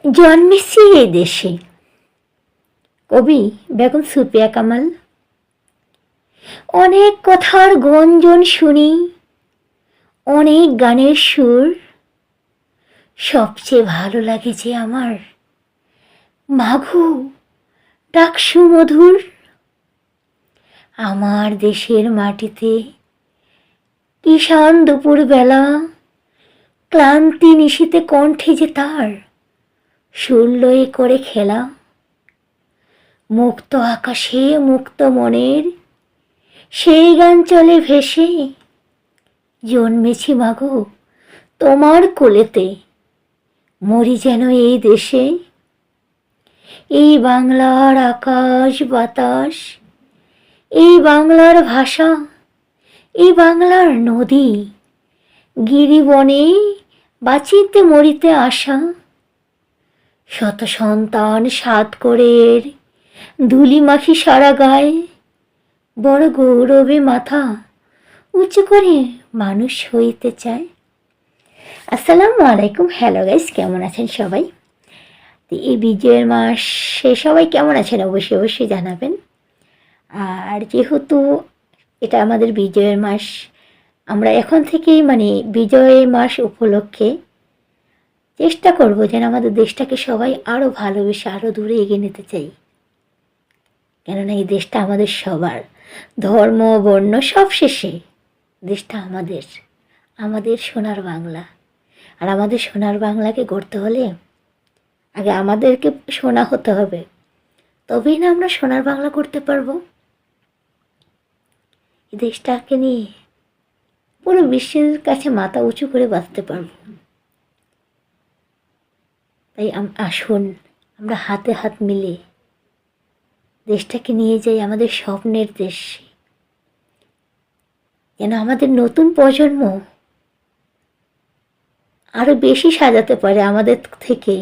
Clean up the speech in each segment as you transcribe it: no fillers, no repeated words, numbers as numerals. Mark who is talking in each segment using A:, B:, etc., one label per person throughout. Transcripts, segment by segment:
A: জন্মেছি এই দেশে। কবি বেগম সুফিয়া কামাল। অনেক কথার গঞ্জন শুনি, অনেক গানের সুর, সবচেয়ে ভালো লাগে যে আমার মাঘু ডাক সুমধুর। আমার দেশের মাটিতে কিষান দুপুর বেলা, ক্লান্তি নিশীতে কণ্ঠে যে তার সুর লয়ে করে খেলা। মুক্ত আকাশে মুক্ত মনের সেই গান চলে ভেসে, জন্মেছি মাগো তোমার কোলেতে, মরি যেন এই দেশে। এই বাংলার আকাশ বাতাস, এই বাংলার ভাষা, এই বাংলার নদী, গিরিবনে বাঁচিতে মরিতে আসা। শত সন্তান সাত করে এর ধুলি মাখি সারা গায়ে, বড় গৌরবে মাথা উঁচু করে মানুষ হইতে চায়। আসসালামু আলাইকুম। হ্যালো গাইস, কেমন আছেন সবাই? এই বিজয়ের মাসে সবাই কেমন আছেন অবশ্যই অবশ্যই জানাবেন। আর যেহেতু এটা আমাদের বিজয়ের মাস, আমরা এখন থেকেই বিজয়ের মাস উপলক্ষে চেষ্টা করব যেন আমাদের দেশটাকে সবাই আরও ভালোবেসে আরও দূরে এগিয়ে নিতে চাই। কেননা এই দেশটা আমাদের সবার, ধর্ম বর্ণ সব শেষে দেশটা আমাদের, আমাদের সোনার বাংলা। আর আমাদের সোনার বাংলাকে গড়তে হলে আগে আমাদেরকে সোনা হতে হবে, তবেই না আমরা সোনার বাংলা করতে পারবো। এই দেশটাকে নিয়ে পুরো বিশ্বের কাছে মাথা উঁচু করে বাঁচতে পারবো। তাই আসুন আমরা হাতে হাত মিলে দেশটাকে নিয়ে যাই আমাদের স্বপ্নের দেশে, যেন আমাদের নতুন প্রজন্ম আরও বেশি সাজাতে পারে আমাদের থেকে।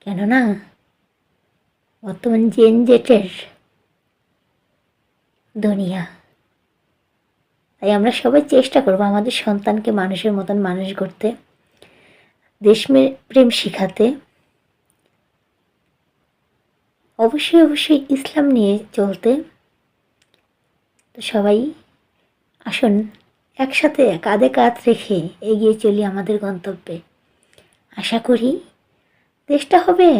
A: কেননা বর্তমান জেনজেটের দুনিয়া। তাই আমরা সবাই চেষ্টা করব আমাদের সন্তানকে মানুষের মতন মানুষ করতে, দেশপ্রেম শিখাতে, অবশ্যই অবশ্যই ইসলাম নিয়ে চলতে। তো সবাই আসুন একসাথে কাঁধে কাঁধ রেখে এগিয়ে চলি আমাদের গন্তব্যে। আশা করি দেশটা হবে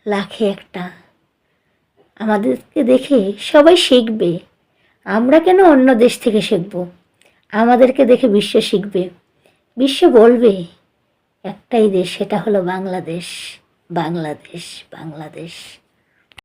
A: লাখে একটা। আমাদেরকে দেখে সবাই শিখবে। আমরা কেন অন্য দেশ থেকে শিখব? আমাদেরকে দেখে বিশ্ব শিখবে। বিশ্ব বলবে একটাই দেশ, সেটা হলো বাংলাদেশ, বাংলাদেশ, বাংলাদেশ।